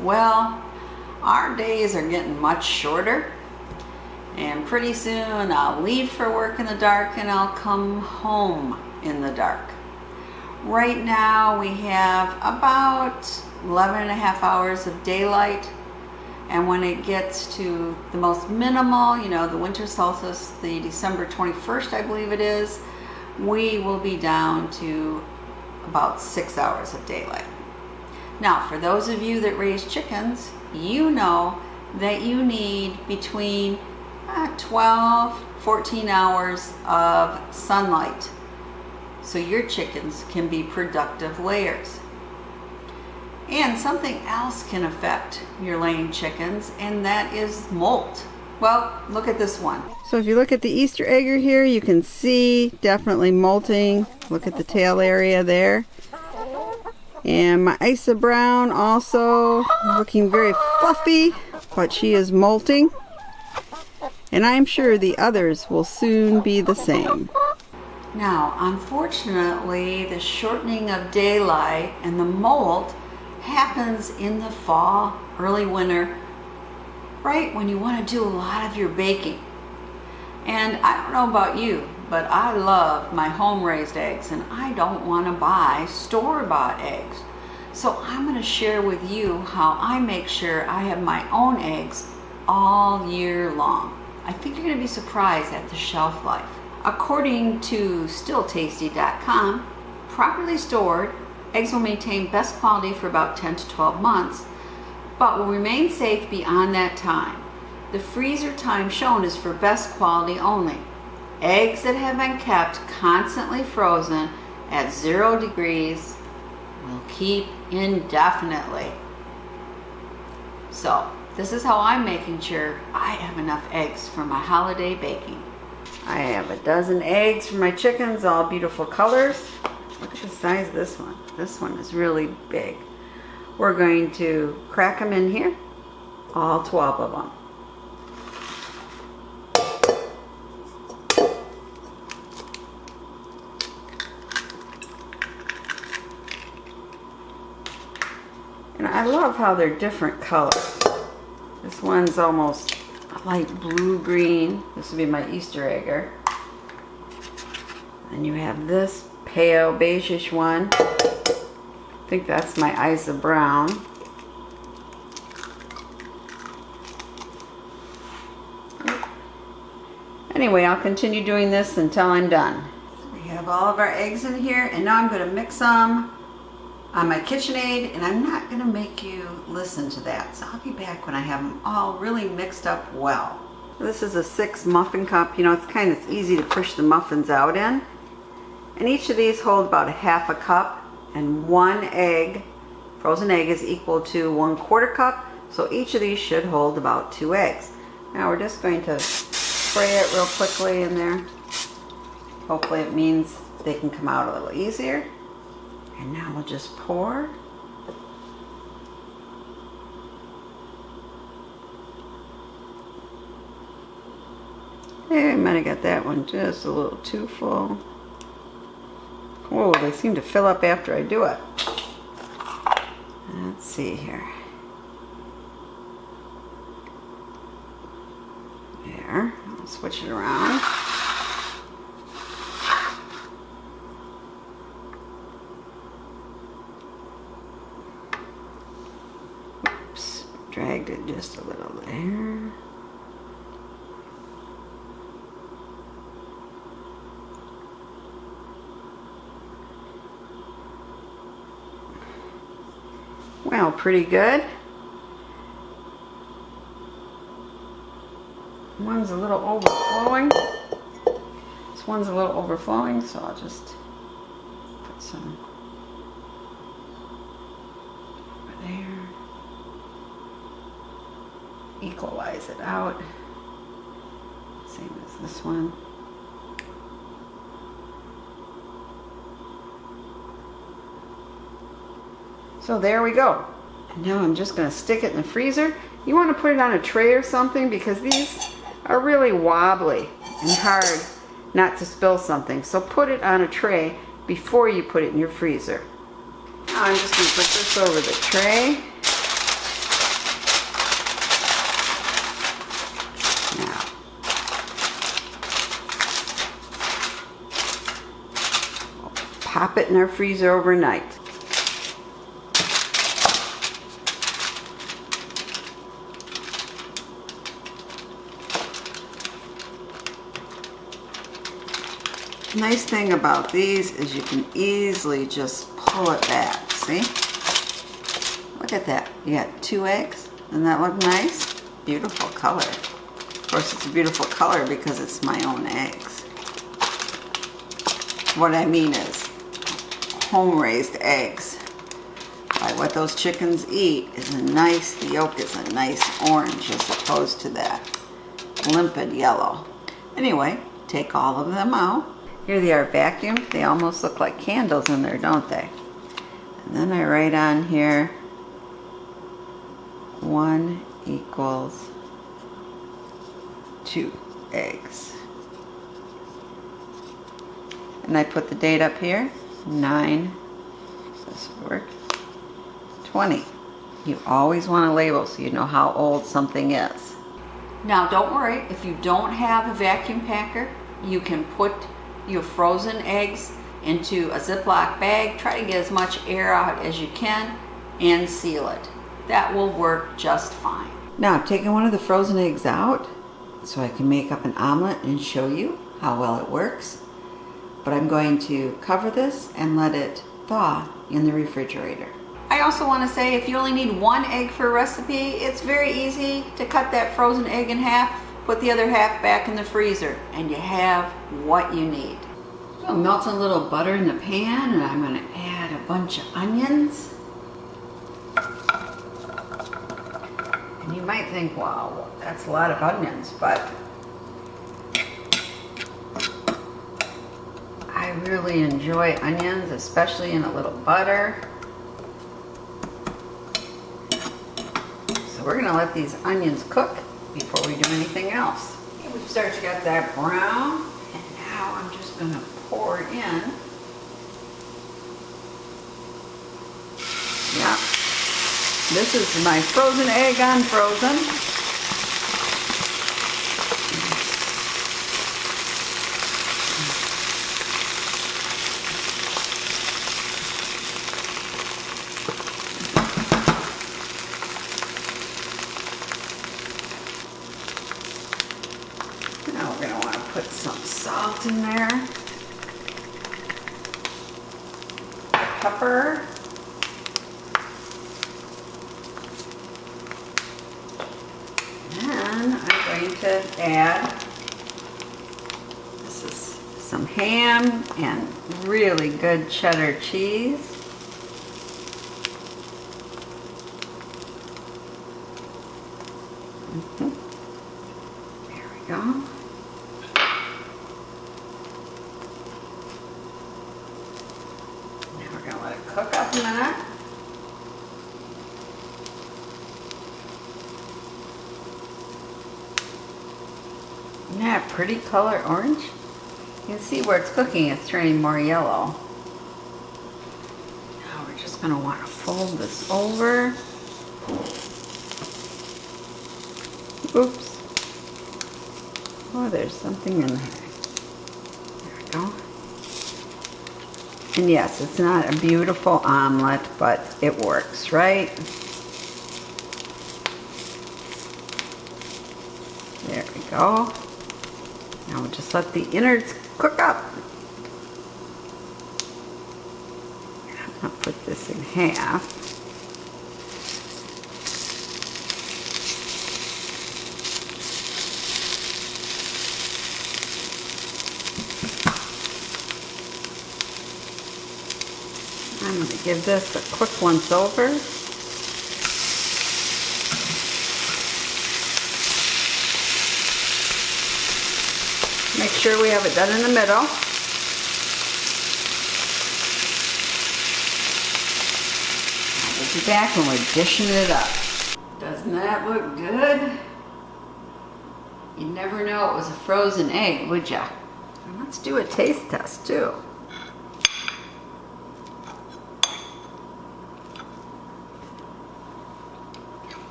Well, our days are getting much shorter, and pretty soon I'll leave for work in the dark and I'll come home in the dark. Right now we have about 11 and a half hours of daylight, and when it gets to the most minimal, you know, the winter solstice, the December 21st I believe it is, we will be down to about 6 hours of daylight. Now, for those of you that raise chickens, you know that you need between 12-14 hours of sunlight so your chickens can be productive layers. And something else can affect your laying chickens, and that is molt. Well, look at this one. So if you look at the Easter egger here, you can see definitely molting. Look at the tail area there. And my Isa Brown also looking very fluffy, but she is molting. And I'm sure the others will soon be the same. Now, unfortunately, the shortening of daylight and the molt happens in the fall, early winter, right when you want to do a lot of your baking. And I don't know about you, but I love my home-raised eggs, and I don't want to buy store-bought eggs. So I'm going to share with you how I make sure I have my own eggs all year long. I think you're going to be surprised at the shelf life. According to stilltasty.com, properly stored, eggs will maintain best quality for about 10 to 12 months, but will remain safe beyond that time. The freezer time shown is for best quality only. Eggs that have been kept constantly frozen at 0 degrees will keep indefinitely. So, this is how I'm making sure I have enough eggs for my holiday baking. I have a dozen eggs for my chickens, all beautiful colors. Look at the size of this one. This one is really big. We're going to crack them in here, all 12 of them. And I love how they're different colors. This one's almost a light blue-green. This would be my Easter egger. And you have this pale beigeish one. I think that's my Isa Brown. Anyway, I'll continue doing this until I'm done. We have all of our eggs in here, and now I'm going to mix them on my KitchenAid, and I'm not going to make you listen to that. So I'll be back when I have them all really mixed up well. This is a 6 muffin cup. You know, it's kind of easy to push the muffins out in. And each of these hold about 1/2 cup, and 1 egg, frozen egg, is equal to 1/4 cup. So each of these should hold about 2 eggs. Now we're just going to spray it real quickly in there. Hopefully it means they can come out a little easier. And now we'll just pour. Hey, I might have got that one just a little too full. Whoa, they seem to fill up after I do it. Let's see here. There, I'll switch it around. Oops, dragged it just a little there. Well, pretty good. One's a little overflowing. This one's a little overflowing, so I'll just put some over there. Equalize it out. Same as this one. So there we go. And now I'm just going to stick it in the freezer. You want to put it on a tray or something because these are really wobbly and hard not to spill something. So put it on a tray before you put it in your freezer. Now I'm just going to put this over the tray. pop it in our freezer overnight. Nice thing about these is you can easily just pull it back, see? Look at that. You got 2 eggs. Doesn't that look nice? Beautiful color. Of course, it's a beautiful color because it's my own eggs. What I mean is home-raised eggs. Like what those chickens eat is a nice, the yolk is a nice orange as opposed to that limpid yellow. Anyway, take all of them out. Here they are vacuumed. They almost look like candles in there, don't they? And then I write on here 1 equals 2 eggs. And I put the date up here, 9, this would work, 20. You always want to label so you know how old something is. Now don't worry, if you don't have a vacuum packer, you can put your frozen eggs into a Ziploc bag. Try to get as much air out as you can and seal it. That will work just fine. Now I'm taking one of the frozen eggs out so I can make up an omelet and show you how well it works. But I'm going to cover this and let it thaw in the refrigerator. I also want to say if you only need 1 egg for a recipe, it's very easy to cut that frozen egg in half, put the other half back in the freezer, and you have what you need. So I'm melting a little butter in the pan, and I'm going to add a bunch of onions. And you might think, wow, that's a lot of onions, but I really enjoy onions, especially in a little butter. So we're going to let these onions cook before we do anything else. Okay, we've started to get that brown, and now I'm just going to pour in. Yeah, this is my frozen egg on frozen. Now we're going to want to put some salt in there. Pepper. And I'm going to add, this is some ham and really good cheddar cheese. There we go. Cook up a minute. Isn't that a pretty color orange? You can see where it's cooking, it's turning more yellow. Now we're just going to want to fold this over. Oops. Oh, there's something in there. There we go. And yes, it's not a beautiful omelet, but it works, right? There we go. Now we'll just let the innards cook up. I'll put this in half. I'm going to give this a quick once over. Make sure we have it done in the middle. I'll be back when we're dishing it up. Doesn't that look good? You'd never know it was a frozen egg, would ya? And let's do a taste test too.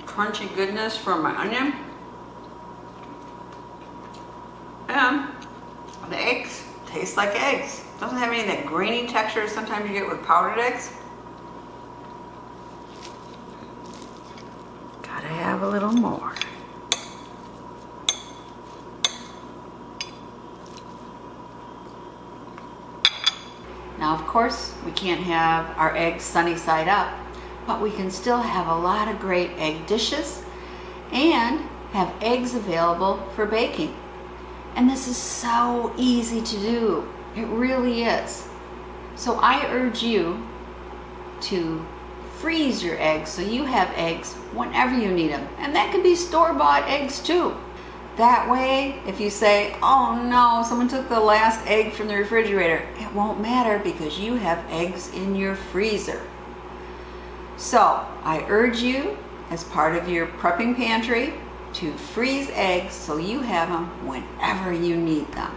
Crunchy goodness from my onion. And tastes like eggs. Doesn't have any of that grainy texture sometimes you get with powdered eggs. Gotta have a little more. Now, of course, we can't have our eggs sunny side up, but we can still have a lot of great egg dishes and have eggs available for baking. And this is so easy to do. It really is. So I urge you to freeze your eggs so you have eggs whenever you need them. And that can be store-bought eggs too. That way, if you say, oh no, someone took the last egg from the refrigerator, it won't matter because you have eggs in your freezer. So I urge you, as part of your prepping pantry, to freeze eggs so you have them whenever you need them.